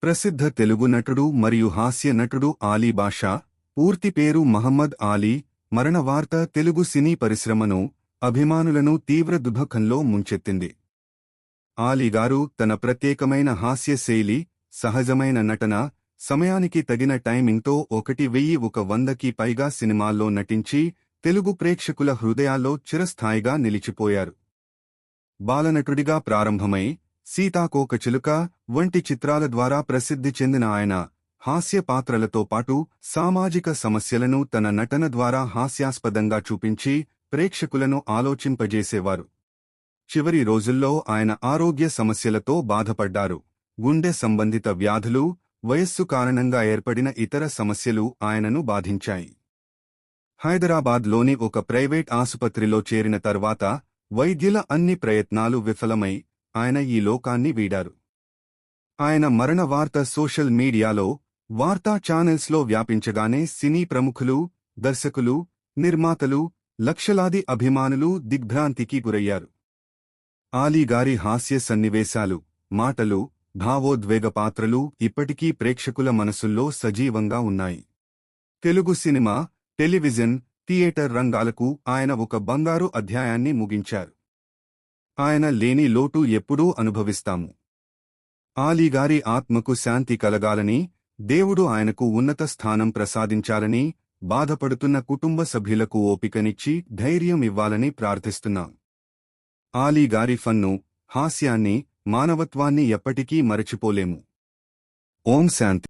ప్రసిద్ధ తెలుగు నటుడు మరియు హాస్య నటుడు ఆలీ బాషా, పూర్తి పేరు మహమ్మద్ ఆలీ, మరణ వార్త తెలుగు సినీ పరిశ్రమను, అభిమానులను తీవ్ర దుఃఖంలో ముంచెత్తింది. ఆలీ గారు తన ప్రత్యేకమైన హాస్య శైలి, సహజమైన నటన, సమయానికి తగిన టైమింగ్తో 1100కి పైగా సినిమాల్లో నటించి తెలుగు ప్రేక్షకుల హృదయాల్లో చిరస్థాయిగా నిలిచిపోయారు. బాలనటుడిగా ప్రారంభమై సీతాకోకచిలుక వంటి చిత్రాల ద్వారా ప్రసిద్ధి చెందిన ఆయన, హాస్య పాత్రలతో పాటు సామాజిక సమస్యలను తన నటన ద్వారా హాస్యాస్పదంగా చూపించి ప్రేక్షకులను ఆలోచింపజేసేవారు. చివరి రోజుల్లో ఆయన ఆరోగ్య సమస్యలతో బాధపడ్డారు. గుండె సంబంధిత వ్యాధులు, వయస్సు కారణంగా ఏర్పడిన ఇతర సమస్యలు ఆయనను బాధించాయి. హైదరాబాద్లోని ఒక ప్రైవేట్ ఆసుపత్రిలో చేరిన తర్వాత వైద్యుల అన్ని ప్రయత్నాలు విఫలమై ఆయన ఈ లోకాన్ని వీడారు. ఆయన మరణ వార్త సోషల్ మీడియాలో, వార్తా ఛానెల్స్లో వ్యాపించగానే సినీ ప్రముఖులు, దర్శకులు, నిర్మాతలు, లక్షలాది అభిమానులు దిగ్భ్రాంతికి గురయ్యారు. ఆలీ గారి హాస్య సన్నివేశాలు, మాటలు, భావోద్వేగ పాత్రలు ఇప్పటికీ ప్రేక్షకుల మనసుల్లో సజీవంగా ఉన్నాయి. తెలుగు సినిమా, టెలివిజన్, థియేటర్ రంగాలకు ఆయన ఒక బంగారు అధ్యాయాన్ని ముగించారు. ఆయన లేని లోటు ఎప్పుడూ అనుభవిస్తాము. ఆలీ గారి ఆత్మకు శాంతి కలగాలని, దేవుడు ఆయనకు ఉన్నత స్థానం ప్రసాదించాలని, బాధపడుతున్న కుటుంబ సభ్యులకు ఓపికనిచ్చి ధైర్యం ఇవ్వాలని ప్రార్థిస్తున్నాం. ఆలీ గారి ఫన్ను, హాస్యాన్ని, మానవత్వాన్ని ఎప్పటికీ మరచిపోలేము. ఓం శాంతి.